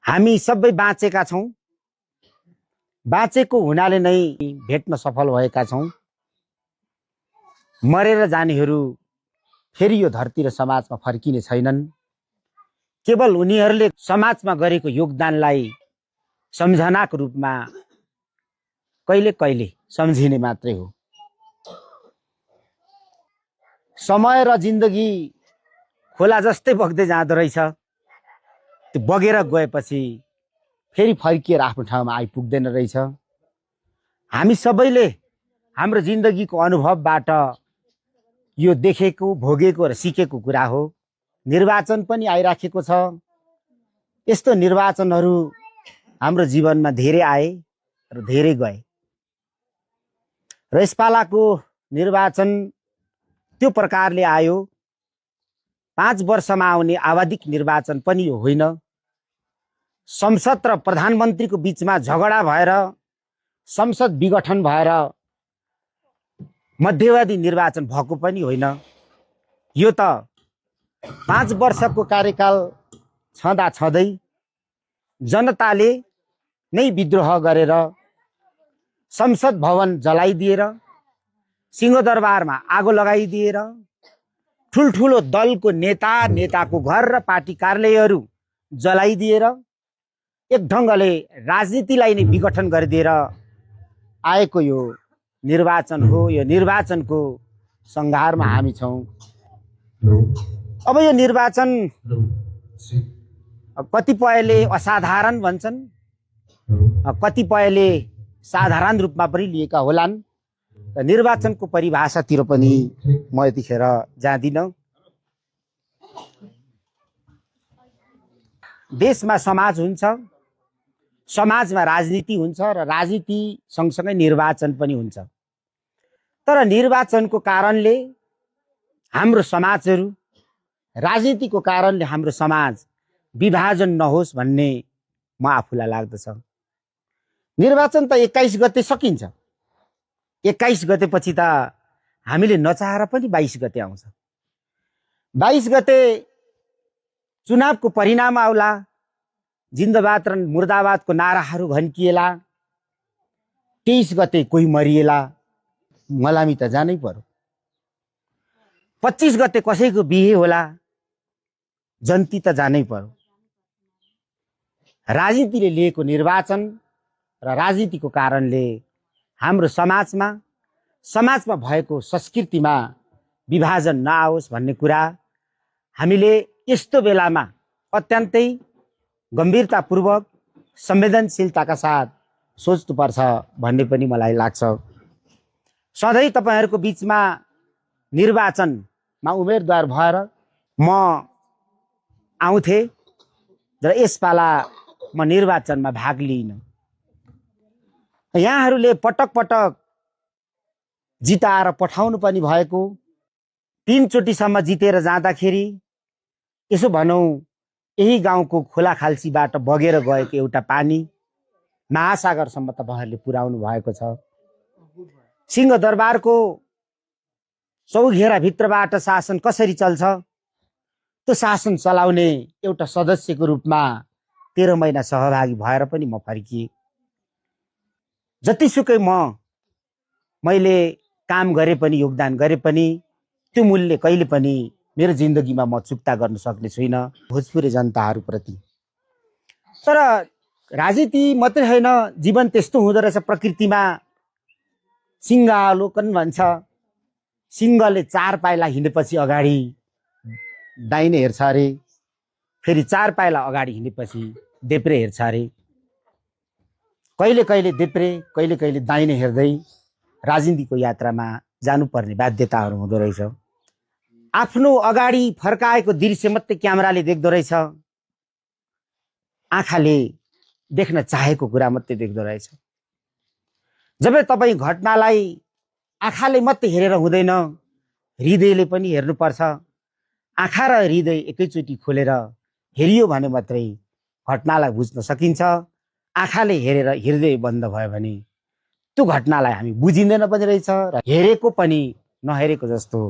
हामी सबै बाँचेका छौं, बाँचेको हुनाले नै भेट्न सफल भएका छौं। मरेर जानेहरू फेरि यो धरती र समाजमा फर्किने छैनन्। केवल उनीहरूले समाजमा गरेको योगदानलाई सम्झनाको रूपमा कहिले कहिले सम्झिने मात्रै हो। समय र जिन्दगी खोला जस्तै बग्दै जाँदो रहेछ। त्यो बगेर गएपछि फेरि फर्किएर आफ्नो ठाउँमा आइपुग्दैन रहेछ। हामी सबैले हाम्रो जिन्दगीको अनुभवबाट यो देखेको, भोगेको र सिकेको कुरा हो। निर्वाचन पनि आइराखेको छ। यस्तो निर्वाचनहरू हाम्रो जीवनमा धेरै आए र धेरै गए र यसपालाको निर्वाचन त्यो प्रकारले आयो। 5 वर्षमा आउने आवधिक निर्वाचन पनि यो होइन। संसद र प्रधानमन्त्रीको बीचमा झगडा भएर संसद विघटन भएर मध्यवधि निर्वाचन भएको पनि होइन। यो त 5 वर्षको कार्यकाल छँदा छँदै जनताले नै विद्रोह गरेर संसद भवन जलाइदिएर, सिंहदरबारमा आगो लगाइदिएर, ठुल्ठुलो दलको नेताको घर र पार्टी कार्यालयहरू जलाइदिएर एक ढङ्गले राजनीतिलाई नै विघटन गरिदिएर आएको यो निर्वाचन हो। यो निर्वाचनको सङ्घारमा हामी छौँ। अब यो निर्वाचन कतिपयले असाधारण भन्छन्, कतिपयले साधारण रूपमा पनि लिएका होलान्। र निर्वाचनको परिभाषातिर पनि म यतिखेर जाँदिनँ। देशमा समाज हुन्छ, समाजमा राजनीति हुन्छ र राजनीति सँगसँगै निर्वाचन पनि हुन्छ। तर निर्वाचनको कारणले हाम्रो समाजहरू, राजनीतिको कारणले हाम्रो समाज विभाजन नहोस् भन्ने म आफूलाई लाग्दछ। निर्वाचन त 21 गते सकिन्छ। 21 गते पछि त हामीले नचाहेर पनि 22 गते आउँछ। 22 गते चुनावको परिणाम आउला, जिन्दाबाद र मुर्दाबादको नाराहरू घन्किएला। 23 गते कोही मरिएला, मलामी त जानै पर्यो। 25 गते कसैको बिहे होला, जन्ती त जानै पर्यो। राजनीतिले लिएको निर्वाचन र राजनीतिको कारणले हाम्रो समाजमा भएको संस्कृतिमा विभाजन नआओस् भन्ने कुरा हामीले यस्तो बेलामा अत्यन्तै गम्भीरतापूर्वक, संवेदनशीलताका साथ सोच्नुपर्छ भन्ने पनि मलाई लाग्छ। सधैँ तपाईहरूको बीचमा निर्वाचनमा उम्मेदवार भएर म आउँथे र यसपाला म निर्वाचनमा भाग लिइनँ। यहाँहरूले पटक पटक जिताएर पठाउनु पनि भएको, 3 चोटिसम्म जितेर जाँदाखेरि यसो भनौँ यही गाउँको खोला खाल्सीबाट बगेर गएको एउटा पानी महासागरसम्म तपाईँहरूले पुर्याउनु भएको छ। सिंहदरबारको चौघेराभित्रबाट शासन कसरी चल्छ, त्यो शासन चलाउने एउटा सदस्यको रूपमा 13 महिना सहभागी भएर पनि म फर्किएँ। जतिसुकै मैले काम गरे पनि, योगदान गरे पनि त्यो मूल्य कहिले पनि मेरो जिन्दगीमा म चुक्ता गर्न सक्ने छुइनँ भोजपुरी जनताहरूप्रति। तर राजनीति मात्रै होइन, जीवन त्यस्तो हुँदो रहेछ। प्रकृतिमा सिंहावलोकन भन्छ। सिंहले 4 पाइला हिँडेपछि अगाडि दाहिने हेर्छ अरे, फेरि 4 पाइला अगाडि हिँडेपछि देब्रे हेर्छ अरे। कहिले कहिले देब्रे, कहिले कहिले दाहिने हेर्दै राजनीतिको यात्रामा जानुपर्ने बाध्यताहरू हुँदो रहेछ। आफ्नो अगाडि फर्काएको दृश्य मात्रै क्यामेराले देख्दो रहेछ। आँखाले देख्न चाहेको कुरा मात्रै देख्दो रहेछ। जब तपाईँ घटनालाई आँखाले मात्रै हेरेर हुँदैन, हृदयले पनि हेर्नुपर्छ। आँखा र हृदय एकैचोटि खोलेर हेरियो भने मात्रै घटनालाई बुझ्न सकिन्छ। आँखाले हेरेर हृदय बन्द भयो भने त्यो घटनालाई हामी बुझिँदैन पनि रहेछ र हेरेको पनि नहेरेको जस्तो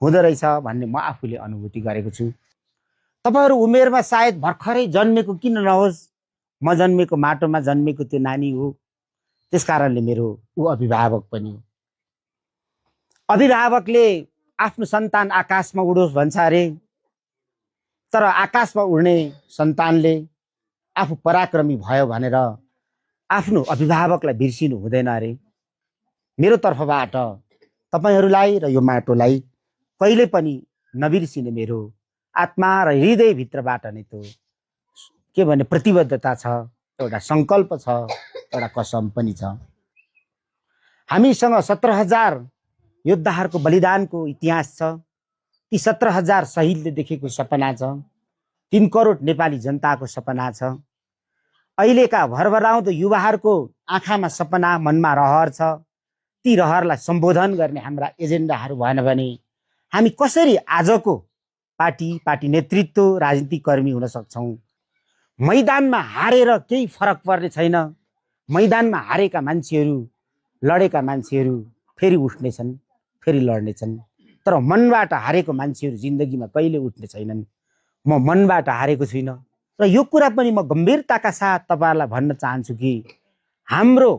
हुँदो रहेछ भन्ने म आफूले अनुभूति गरेको छु। तपाईहरु उमेरमा सायद भर्खरै जन्मेको किन नहोस्, म जन्मेको माटोमा जन्मेको त्यो नानी हो, त्यस कारणले मेरो ऊ अभिभावक पनि हो। अभिभावकले आफ्नो सन्तान आकाशमा उडोस् भन्छ अरे, तर आकाशमा उड्ने सन्तानले आफू पराक्रमी भयो भनेर आफ्नो अभिभावकलाई बिर्सिनु हुँदैन अरे। मेरो तर्फबाट तपाईहरूलाई र यो माटोलाई कहिले पनि नबिर्सिने मेरो आत्मा र हृदयभित्रबाट नै त्यो के भने प्रतिबद्धता छ, एउटा सङ्कल्प छ, एउटा कसम पनि छ। हामीसँग 17,000 योद्धाहरूको बलिदानको इतिहास छ। ती 17,000 शहीदले देखेको सपना छ, 3 करोड नेपाली जनताको सपना छ। अहिलेका भरभराउँदो युवाहरूको आँखामा सपना, मनमा रहर छ। ती रहरलाई सम्बोधन गर्ने हाम्रा एजेन्डाहरू भएन भने हामी कसरी आजको पार्टी नेतृत्व, राजनीतिक कर्मी हुन सक्छौँ? मैदानमा हारेर केही फरक पर्ने छैन। मैदानमा हारेका मान्छेहरू, लडेका मान्छेहरू फेरि उठ्नेछन्, फेरि लड्नेछन्। तर मनबाट हारेको मान्छेहरू जिन्दगीमा कहिले उठ्ने छैनन्। म मनबाट हारेको छुइनँ र यो कुरा पनि म गम्भीरताका साथ तपाईँहरूलाई भन्न चाहन्छु कि हाम्रो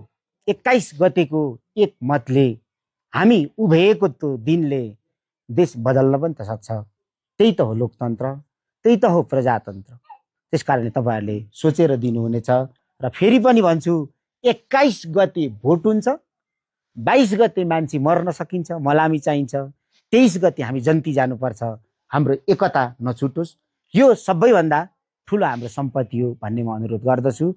21 गतेको एक मतले, हामी उभिएको त्यो दिनले देश बदल्न पनि त सक्छ। त्यही त हो लोकतन्त्र, त्यही त हो प्रजातन्त्र। त्यस कारणले तपाईँहरूले सोचेर दिनुहुनेछ। र फेरि पनि भन्छु, 21 गते भोट हुन्छ, 22 गते मान्छे मर्न सकिन्छ, मलामी चाहिन्छ, 23 गते हामी जन्ती जानुपर्छ। हाम्रो एकता नछुटोस्, यो सबैभन्दा ठुलो हाम्रो सम्पत्ति हो भन्ने म अनुरोध गर्दछु।